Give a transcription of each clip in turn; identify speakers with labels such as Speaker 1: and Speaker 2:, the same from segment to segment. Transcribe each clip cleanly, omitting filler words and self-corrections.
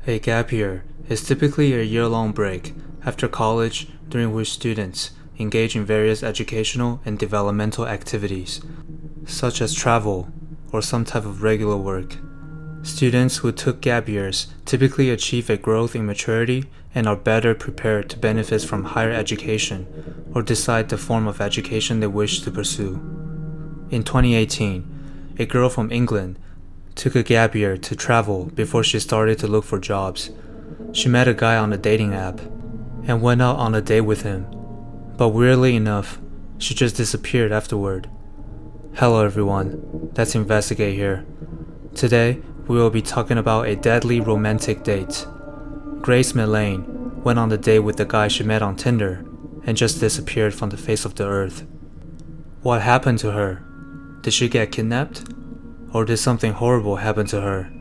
Speaker 1: A gap year is typically a year-long break after college during which students engage in various educational and developmental activities, such as travel or some type of regular work. Students who took gap years typically achieve a growth in maturity and are better prepared to benefit from higher education or decide the form of education they wish to pursue. In 2018, a girl from England took a gap year to travel before she started to look for jobs. She met a guy on a dating app and went out on a date with him, but weirdly enough, she just disappeared afterward. Hello everyone, let's investigate here. Today, we will be talking about a deadly romantic date. Grace Millane went on a date with the guy she met on Tinder and just disappeared from the face of the earth. What happened to her? Did she get kidnapped? Or did something horrible happen to her?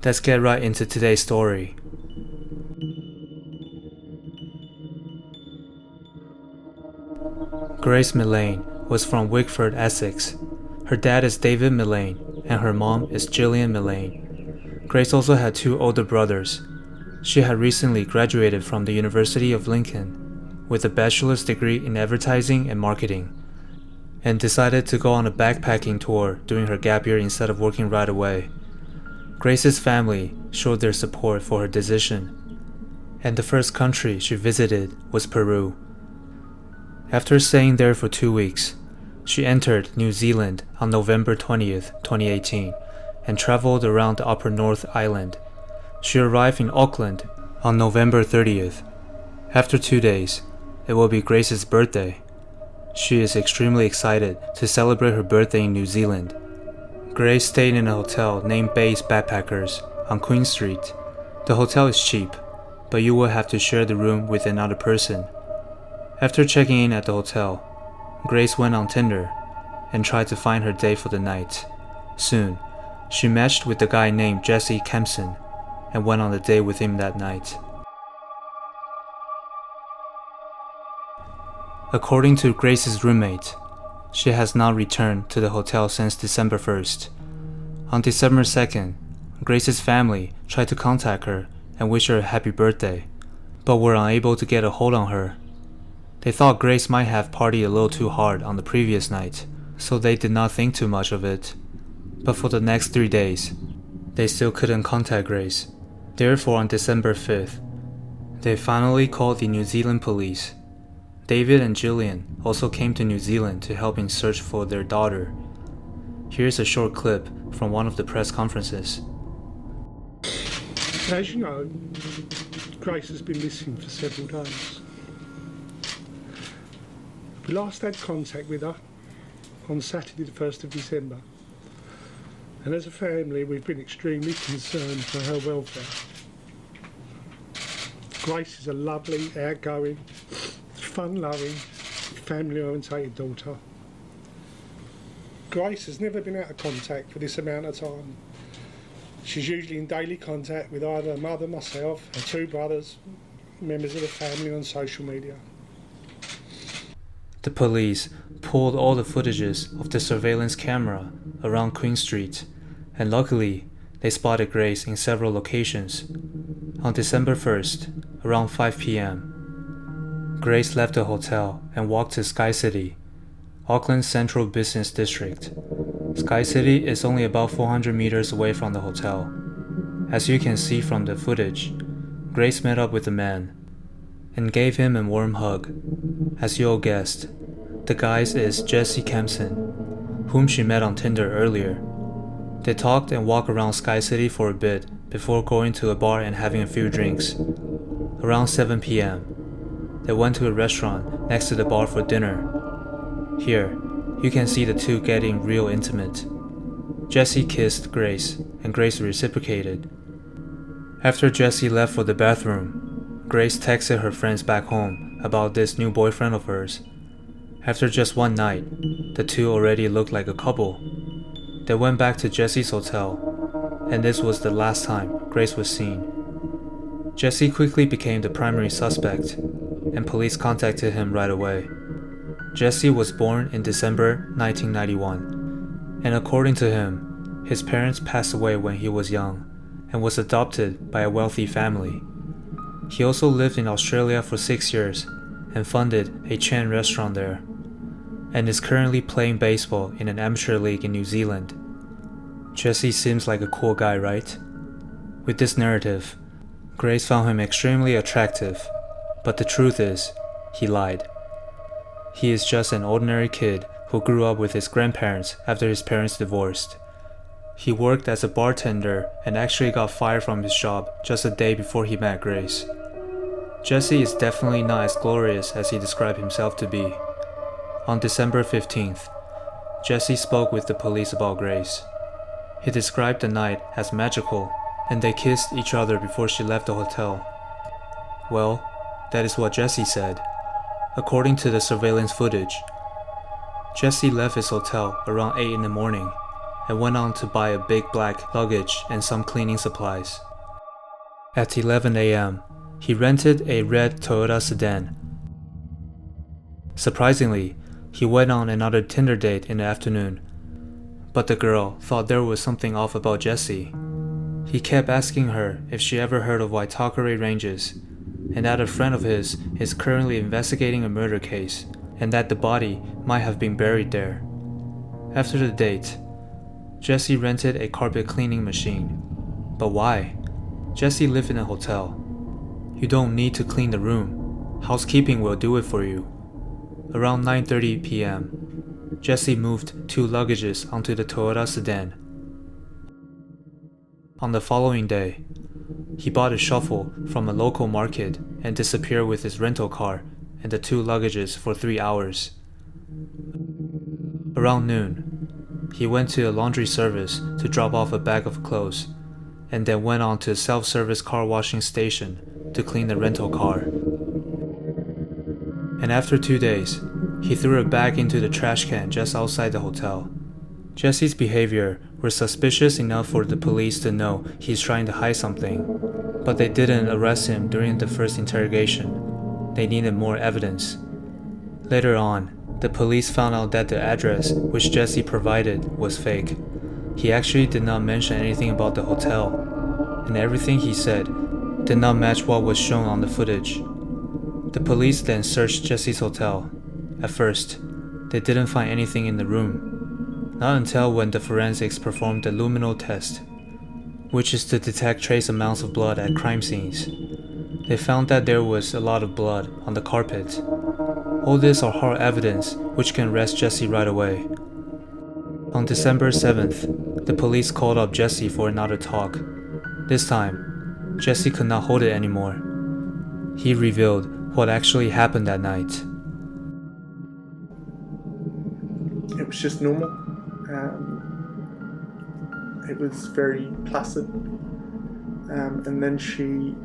Speaker 1: Let's get right into today's story. Grace Millane was from Wickford, Essex. Her dad is David Millane and her mom is Gillian Millane. Grace also had two older brothers. She had recently graduated from the University of Lincoln with a bachelor's degree in advertising and marketing, and decided to go on a backpacking tour during her gap year instead of working right away. Grace's family showed their support for her decision, and the first country she visited was Peru. After staying there for 2 weeks, she entered New Zealand on November 20th, 2018, and traveled around the Upper North Island. She arrived in Auckland on November 30th. After 2 days, it will be Grace's birthday. She is extremely excited to celebrate her birthday in New Zealand. Grace stayed in a hotel named Bay's Backpackers on Queen Street. The hotel is cheap, but you will have to share the room with another person. After checking in at the hotel, Grace went on Tinder and tried to find her date for the night. Soon, she matched with a guy named Jesse Kempson and went on a date with him that night. According to Grace's roommate, she has not returned to the hotel since December 1st. On December 2nd, Grace's family tried to contact her and wish her a happy birthday, but were unable to get a hold on her. They thought Grace might have partied a little too hard on the previous night, so they did not think too much of it. But for the next 3 days, they still couldn't contact Grace. Therefore, on December 5th, they finally called the New Zealand police. David and Gillian also came to New Zealand to help in search for their daughter. Here's a short clip from one of the press conferences.
Speaker 2: As you know, Grace has been missing for several days. We last had contact with her on Saturday the 1st of December, and as a family we've been extremely concerned for her welfare. Grace is a lovely, outgoing, fun-loving, family-orientated daughter. Grace has never been out of contact for this amount of time. She's usually in daily contact with either her mother, myself, her two brothers, members of the family on social media.
Speaker 1: The police pulled all the footages of the surveillance camera around Queen Street, and luckily, they spotted Grace in several locations. On December 1st, around 5 p.m., Grace left the hotel and walked to Sky City, Auckland's central business district. Sky City is only about 400 meters away from the hotel. As you can see from the footage, Grace met up with a man and gave him a warm hug. As you all guessed, the guy is Jesse Kempson, whom she met on Tinder earlier. They talked and walked around Sky City for a bit before going to a bar and having a few drinks. Around 7 p.m., they went to a restaurant next to the bar for dinner. Here, you can see the two getting real intimate. Jesse kissed Grace, and Grace reciprocated. After Jesse left for the bathroom, Grace texted her friends back home about this new boyfriend of hers. After just one night, the two already looked like a couple. They went back to Jesse's hotel, and this was the last time Grace was seen. Jesse quickly became the primary suspect, and police contacted him right away. Jesse was born in December 1991, and according to him, his parents passed away when he was young, and was adopted by a wealthy family. He also lived in Australia for 6 years and funded a chain restaurant there, and is currently playing baseball in an amateur league in New Zealand. Jesse seems like a cool guy, right? With this narrative, Grace found him extremely attractive, but the truth is, he lied. He is just an ordinary kid who grew up with his grandparents after his parents divorced. He worked as a bartender and actually got fired from his job just a day before he met Grace. Jesse is definitely not as glorious as he described himself to be. On December 15th, Jesse spoke with the police about Grace. He described the night as magical, and they kissed each other before she left the hotel. Well, that is what Jesse said, according to the surveillance footage. Jesse left his hotel around 8 in the morning and went on to buy a big black luggage and some cleaning supplies. At 11 a.m., he rented a red Toyota sedan. Surprisingly, he went on another Tinder date in the afternoon, but the girl thought there was something off about Jesse. He kept asking her if she ever heard of Waitakere Ranges, and that a friend of his is currently investigating a murder case, and that the body might have been buried there. After the date, Jesse rented a carpet cleaning machine. But why? Jesse lived in a hotel. You don't need to clean the room. Housekeeping will do it for you. Around 9:30 p.m., Jesse moved 2 luggages onto the Toyota sedan. On the following day, he bought a shuffle from a local market and disappeared with his rental car and the 2 luggages for 3 hours. Around noon, he went to a laundry service to drop off a bag of clothes, and then went on to a self-service car washing station to clean the rental car. And after 2 days, he threw a bag into the trash can just outside the hotel. Jesse's behavior was suspicious enough for the police to know he's trying to hide something, but they didn't arrest him during the first interrogation. They needed more evidence. Later on, the police found out that the address which Jesse provided was fake. He actually did not mention anything about the hotel, and everything he said did not match what was shown on the footage. The police then searched Jesse's hotel. At first, they didn't find anything in the room, not until when the forensics performed the luminol test, which is to detect trace amounts of blood at crime scenes. They found that there was a lot of blood on the carpet. All this are hard evidence which can arrest Jesse right away. On December 7th, the police called up Jesse for another talk. This time, Jesse could not hold it anymore. He revealed what actually happened that night.
Speaker 3: It was just normal. It was very placid. And then she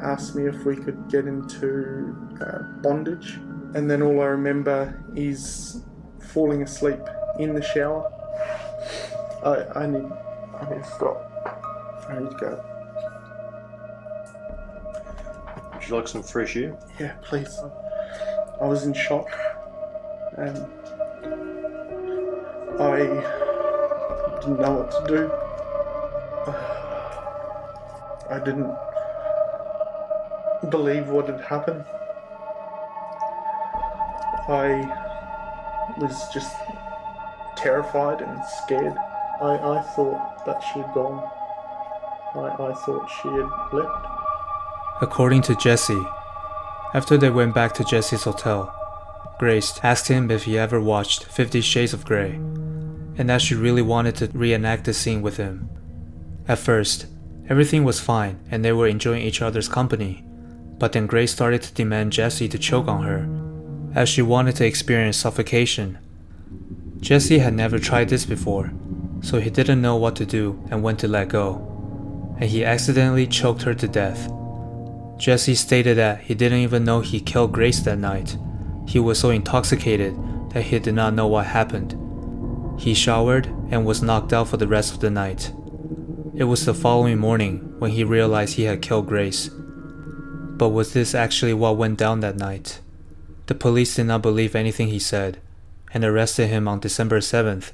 Speaker 3: asked me if we could get into bondage. And then all I remember is falling asleep in the shower. I need to stop. I need to go.
Speaker 4: Would you like some fresh air?
Speaker 3: Yeah, please. I was in shock. I didn't know what to do. I didn't believe what had happened. I was just terrified and scared. I thought that she had gone. I thought she had left.
Speaker 1: According to Jesse, after they went back to Jesse's hotel, Grace asked him if he ever watched 50 Shades of Grey, and that she really wanted to reenact the scene with him. At first, everything was fine and they were enjoying each other's company, but then Grace started to demand Jesse to choke on her, as she wanted to experience suffocation. Jesse had never tried this before, so he didn't know what to do and when to let go, and he accidentally choked her to death. Jesse stated that he didn't even know he killed Grace that night. He was so intoxicated that he did not know what happened. He showered and was knocked out for the rest of the night. It was the following morning when he realized he had killed Grace. But was this actually what went down that night? The police did not believe anything he said, and arrested him on December 7th.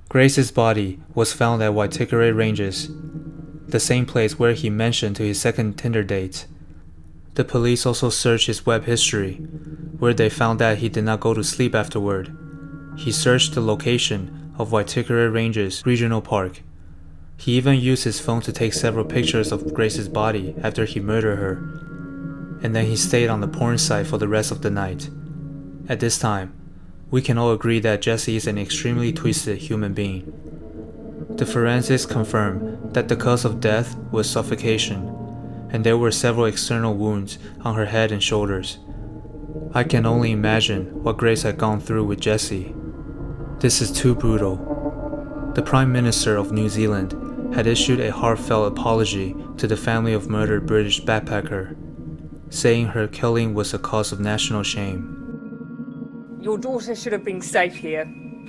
Speaker 1: Grace's body was found at Waitakere Ranges, the same place where he mentioned to his second Tinder date. The police also searched his web history, where they found that he did not go to sleep afterward. He searched the location of Waitakere Ranges Regional Park. He even used his phone to take several pictures of Grace's body after he murdered her, and then he stayed on the porn site for the rest of the night. At this time, we can all agree that Jesse is an extremely twisted human being. The forensics confirmed that the cause of death was suffocation, and there were several external wounds on her head and shoulders. I can only imagine what Grace had gone through with Jesse. This is too brutal. The Prime Minister of New Zealand had issued a heartfelt apology to the family of murdered British backpacker, saying her killing was a cause of national shame.
Speaker 5: Your daughter should have been safe here,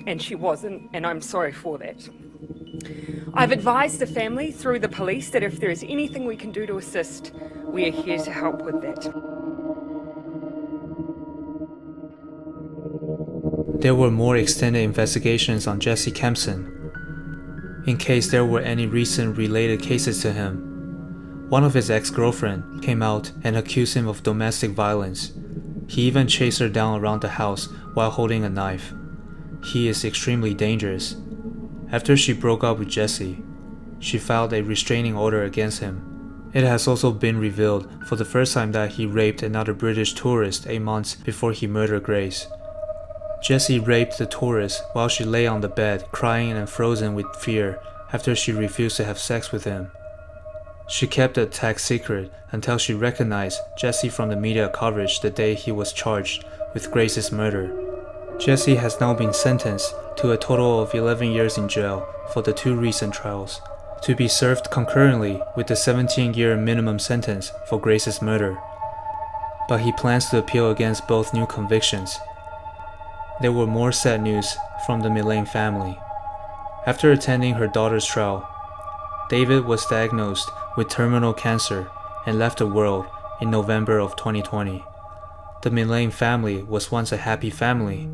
Speaker 5: and she wasn't, and I'm sorry for that. I've advised the family through the police that if there is anything we can do to assist, we are here to help with that.
Speaker 1: There were more extended investigations on Jesse Kempson, in case there were any recent related cases to him. One of his ex-girlfriends came out and accused him of domestic violence. He even chased her down around the house while holding a knife. He is extremely dangerous. After she broke up with Jesse, she filed a restraining order against him. It has also been revealed for the first time that he raped another British tourist 8 months before he murdered Grace. Jesse raped the tourist while she lay on the bed, crying and frozen with fear after she refused to have sex with him. She kept the attack secret until she recognized Jesse from the media coverage the day he was charged with Grace's murder. Jesse has now been sentenced to a total of 11 years in jail for the 2 recent trials, to be served concurrently with the 17-year minimum sentence for Grace's murder. But he plans to appeal against both new convictions. There were more sad news from the Millane family. After attending her daughter's trial, David was diagnosed with terminal cancer and left the world in November of 2020. The Millane family was once a happy family,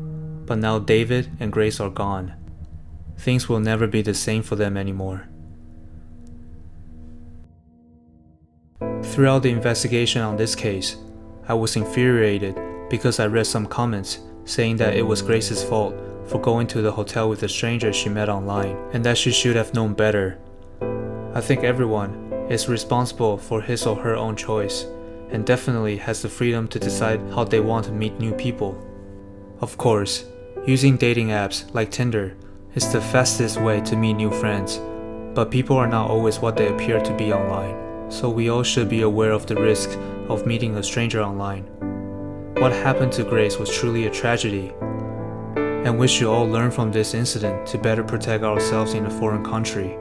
Speaker 1: but now David and Grace are gone. Things will never be the same for them anymore. Throughout the investigation on this case, I was infuriated because I read some comments saying that it was Grace's fault for going to the hotel with a stranger she met online, and that she should have known better. I think everyone is responsible for his or her own choice, and definitely has the freedom to decide how they want to meet new people. Of course, using dating apps like Tinder is the fastest way to meet new friends, but people are not always what they appear to be online, so we all should be aware of the risks of meeting a stranger online. What happened to Grace was truly a tragedy, and we should all learn from this incident to better protect ourselves in a foreign country.